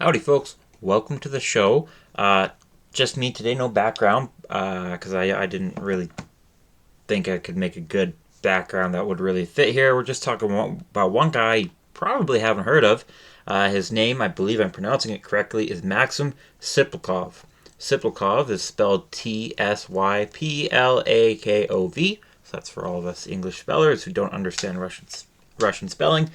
Howdy, folks. Welcome to the show. Just me today, no background, because I didn't really think I could make a good background that would really fit here. We're just talking about one guy you probably haven't heard of. His name, I believe I'm pronouncing it correctly, is Maxim Tsyplakov. Tsyplakov is spelled Tsyplakov. So that's for all of us English spellers who don't understand Russian spelling.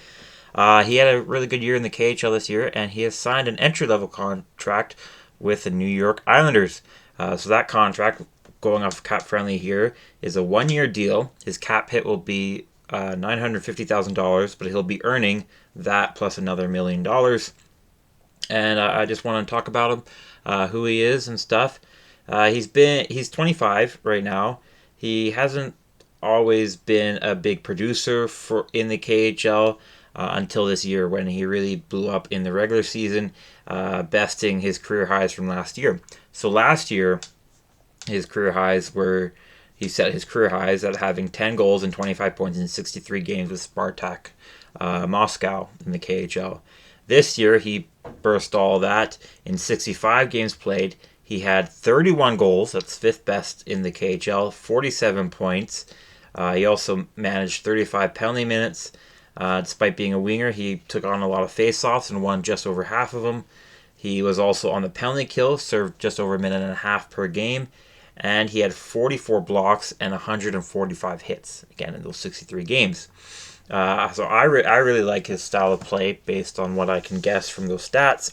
He had a really good year in the KHL this year, and he has signed an entry-level contract with the New York Islanders. So that contract, going off cap friendly here, is a one-year deal. His cap hit will be $950,000, but he'll be earning that plus another $1 million. And I just want to talk about him, who he is and stuff. He's 25 right now. He hasn't always been a big producer in the KHL. Until this year when he really blew up in the regular season, besting his career highs from last year. So last year, he set his career highs at having 10 goals and 25 points in 63 games with Spartak Moscow in the KHL. This year, he burst all that in 65 games played. He had 31 goals, that's fifth best in the KHL, 47 points. He also managed 35 penalty minutes. Despite being a winger, he took on a lot of face-offs and won just over half of them. He was also on the penalty kill, served just over a minute and a half per game, and he had 44 blocks and 145 hits, again, in those 63 games. So I really like his style of play based on what I can guess from those stats.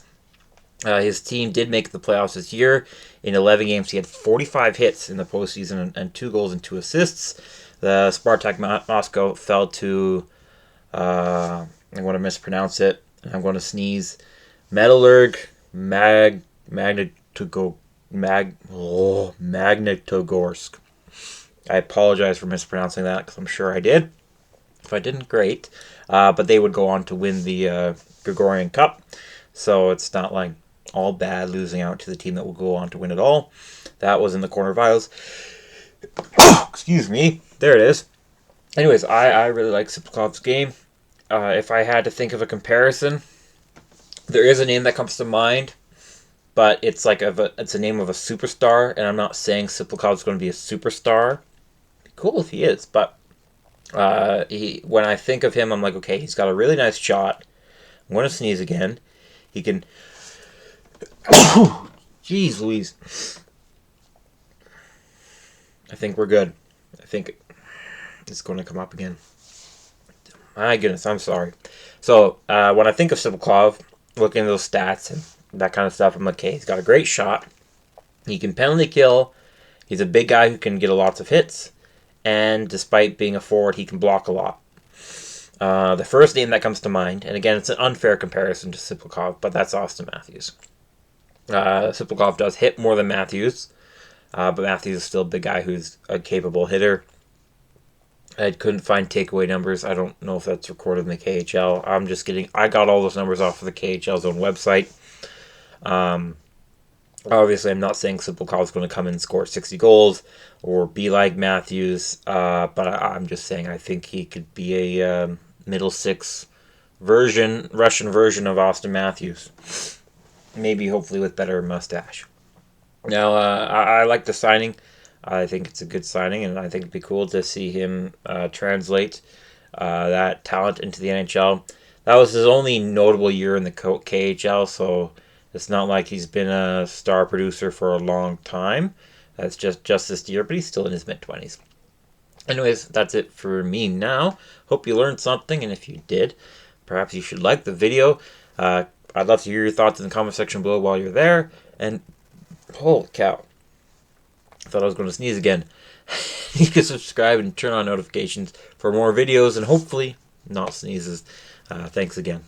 His team did make the playoffs this year. In 11 games, he had 45 hits in the postseason and 2 goals and 2 assists. The Spartak Moscow fell to... I'm going to mispronounce it. I'm going to sneeze. Magnitogorsk. I apologize for mispronouncing that because I'm sure I did. If I didn't, great. But they would go on to win the Gregorian Cup. So it's not like all bad losing out to the team that will go on to win it all. That was in the quarterfinals. Excuse me. There it is. Anyways, I really like Tsyplakov's game. If I had to think of a comparison, there is a name that comes to mind, but it's a name of a superstar, and I'm not saying Tsyplakov is going to be a superstar. It'd be cool if he is, but when I think of him, I'm like, okay, he's got a really nice shot. I'm going to sneeze again. He can... Jeez Louise. I think we're good. I think it's going to come up again. My goodness, I'm sorry. So, when I think of Tsyplakov, looking at those stats and that kind of stuff, I'm like, okay, he's got a great shot. He can penalty kill. He's a big guy who can get lots of hits. And despite being a forward, he can block a lot. The first name that comes to mind, and again, it's an unfair comparison to Tsyplakov, but that's Austin Matthews. Tsyplakov does hit more than Matthews, but Matthews is still a big guy who's a capable hitter. I couldn't find takeaway numbers. I don't know if that's recorded in the KHL. I got all those numbers off of the KHL's own website. Obviously, I'm not saying Tsyplakov is going to come in and score 60 goals or be like Matthews, but I'm just saying I think he could be a middle six Russian version of Austin Matthews. Maybe, hopefully, with better mustache. Now, I like the signing. I think it's a good signing, and I think it'd be cool to see him translate that talent into the NHL. That was his only notable year in the KHL, so it's not like he's been a star producer for a long time. That's just this year, but he's still in his mid-20s. Anyways, that's it for me now. Hope you learned something, and if you did, perhaps you should like the video. I'd love to hear your thoughts in the comment section below while you're there. And holy cow. I thought I was going to sneeze again. You can subscribe and turn on notifications for more videos and hopefully not sneezes. Thanks again.